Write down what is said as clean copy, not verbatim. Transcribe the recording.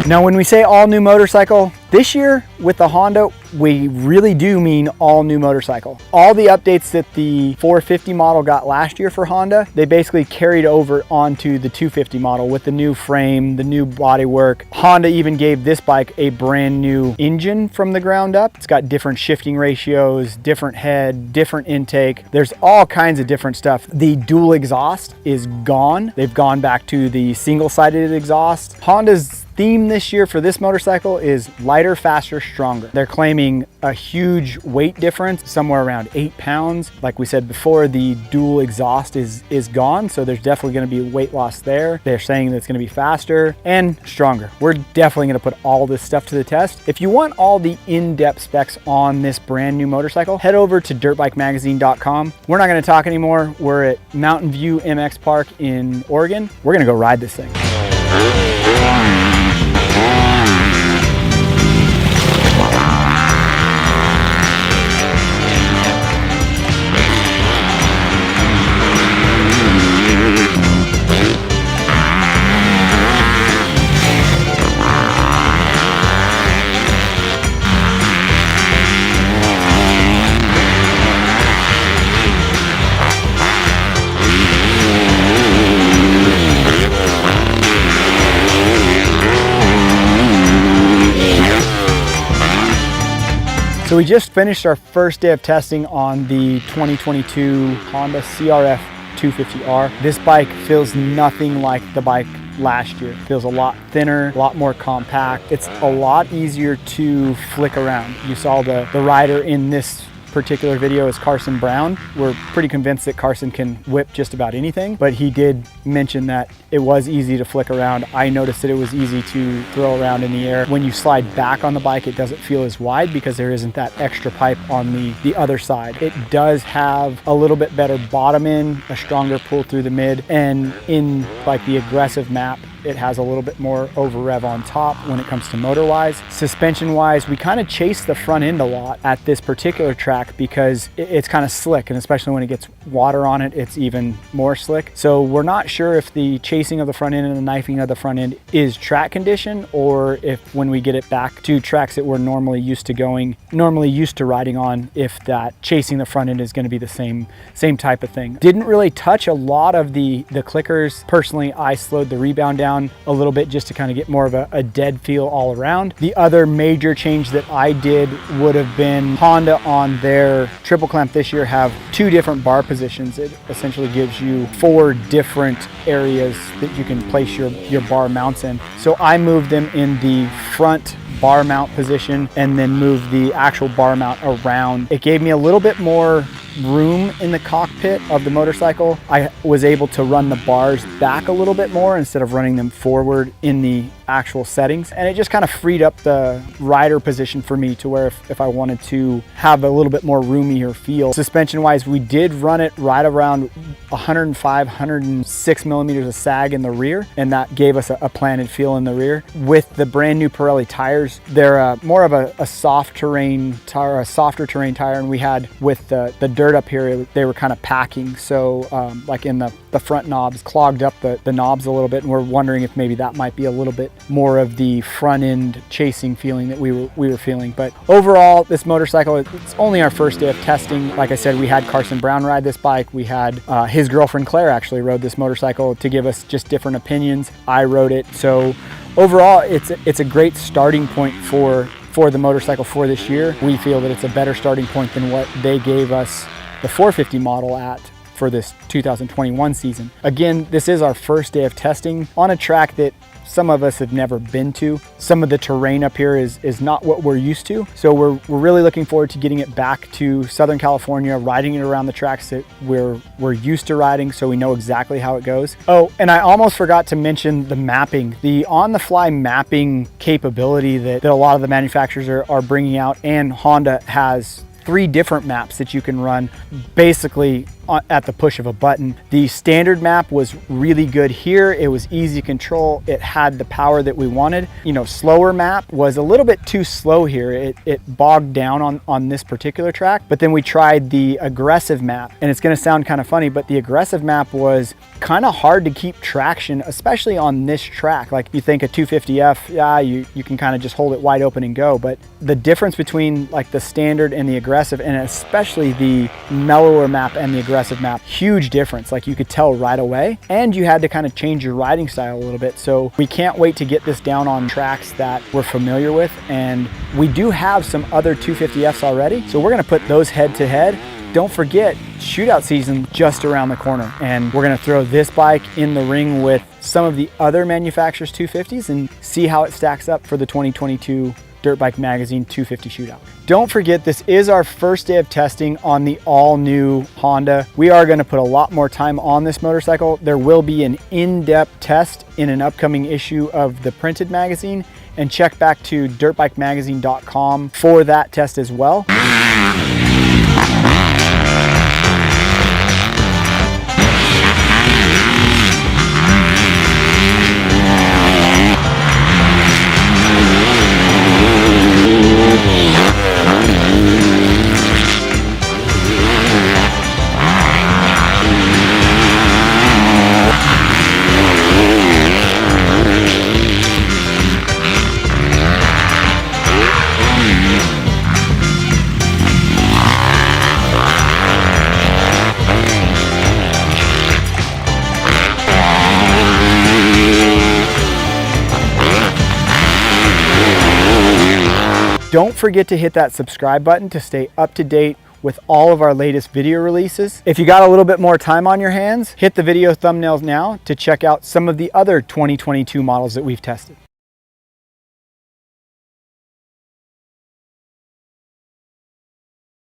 Now, when we say all new motorcycle, this year with the Honda, we really do mean all new motorcycle. All the updates that the 450 model got last year for Honda, they basically carried over onto the 250 model with the new frame, the new bodywork. Honda even gave this bike a brand new engine from the ground up. It's got different shifting ratios, different head, different intake. There's all kinds of different stuff. The dual exhaust is gone. They've gone back to the single-sided exhaust. Honda's theme this year for this motorcycle is lighter, faster, stronger. They're claiming a huge weight difference, somewhere around 8 pounds. Like we said before, the dual exhaust is gone, so there's definitely gonna be weight loss there. They're saying that it's gonna be faster and stronger. We're definitely gonna put all this stuff to the test. If you want all the in-depth specs on this brand new motorcycle, head over to dirtbikemagazine.com. We're not gonna talk anymore. We're at Mountain View MX Park in Oregon. We're gonna go ride this thing. So we just finished our first day of testing on the 2022 Honda CRF250R. This bike feels nothing like the bike last year. It feels a lot thinner, a lot more compact. It's a lot easier to flick around. You saw the rider in this particular video is Carson Brown. We're pretty convinced that Carson can whip just about anything, but he did mention that it was easy to flick around. I noticed that it was easy to throw around in the air. When you slide back on the bike, it doesn't feel as wide because there isn't that extra pipe on the other side. It does have a little bit better bottom end, a stronger pull through the mid, and in like the aggressive map, it has a little bit more over rev on top when it comes to motor wise. Suspension wise, we kind of chase the front end a lot at this particular track because it's kind of slick, and especially when it gets water on it, it's even more slick. So we're not sure if the chasing of the front end and the knifing of the front end is track condition, or if when we get it back to tracks that we're normally used to riding on, if that chasing the front end is going to be the same type of thing. Didn't really touch a lot of the clickers. Personally, I slowed the rebound down a little bit just to kind of get more of a dead feel all around. The other major change that I did would have been Honda on their triple clamp this year have 2 different bar positions. It essentially gives you 4 different areas that you can place your bar mounts in. So I moved them in the front bar mount position and then moved the actual bar mount around. It gave me a little bit more room in the cockpit of the motorcycle. I was able to run the bars back a little bit more instead of running them forward in the actual settings, and it just kind of freed up the rider position for me to where if I wanted to have a little bit more roomier feel. Suspension wise, we did run it right around 105, 106 millimeters of sag in the rear, and that gave us a planted feel in the rear. With the brand new Pirelli tires, they're more of a soft terrain tire, a softer terrain tire, and we had with the dirt up here, they were kind of packing, so like in the front knobs clogged up the knobs a little bit, and we're wondering if maybe that might be a little bit more of the front end chasing feeling that we were feeling. But overall, this motorcycle, it's only our first day of testing. Like I said, we had Carson Brown ride this bike. We had his girlfriend Claire actually rode this motorcycle to give us just different opinions. I rode it. So overall, it's a great starting point for the motorcycle for this year. We feel that it's a better starting point than what they gave us the 450 model at for this 2021 season. Again, this is our first day of testing on a track that some of us have never been to. Some of the terrain up here is not what we're used to. So we're really looking forward to getting it back to Southern California, riding it around the tracks that we're used to riding, so we know exactly how it goes. Oh, and I almost forgot to mention the mapping. The on-the-fly mapping capability that a lot of the manufacturers are bringing out, and Honda has 3 different maps that you can run. Basically, at the push of a button. The standard map was really good here. It was easy to control. It had the power that we wanted. You know, slower map was a little bit too slow here. It bogged down on this particular track. But then we tried the aggressive map, and it's gonna sound kind of funny, but the aggressive map was kind of hard to keep traction, especially on this track. Like, you think a 250F, yeah, you can kind of just hold it wide open and go. But the difference between like the standard and the aggressive, and especially the mellower map and the aggressive map, huge difference. Like, you could tell right away, and you had to kind of change your riding style a little bit. So we can't wait to get this down on tracks that we're familiar with, and we do have some other 250Fs already, so we're going to put those head to head. Don't forget, shootout season just around the corner, and we're going to throw this bike in the ring with some of the other manufacturers' 250s and see how it stacks up for the 2022 Dirtbike Magazine 250 shootout. Don't forget, this is our first day of testing on the all-new Honda. We are going to put a lot more time on this motorcycle. There will be an in-depth test in an upcoming issue of the printed magazine, and check back to dirtbikemagazine.com for that test as well. Don't forget to hit that subscribe button to stay up to date with all of our latest video releases. If you got a little bit more time on your hands, hit the video thumbnails now to check out some of the other 2022 models that we've tested.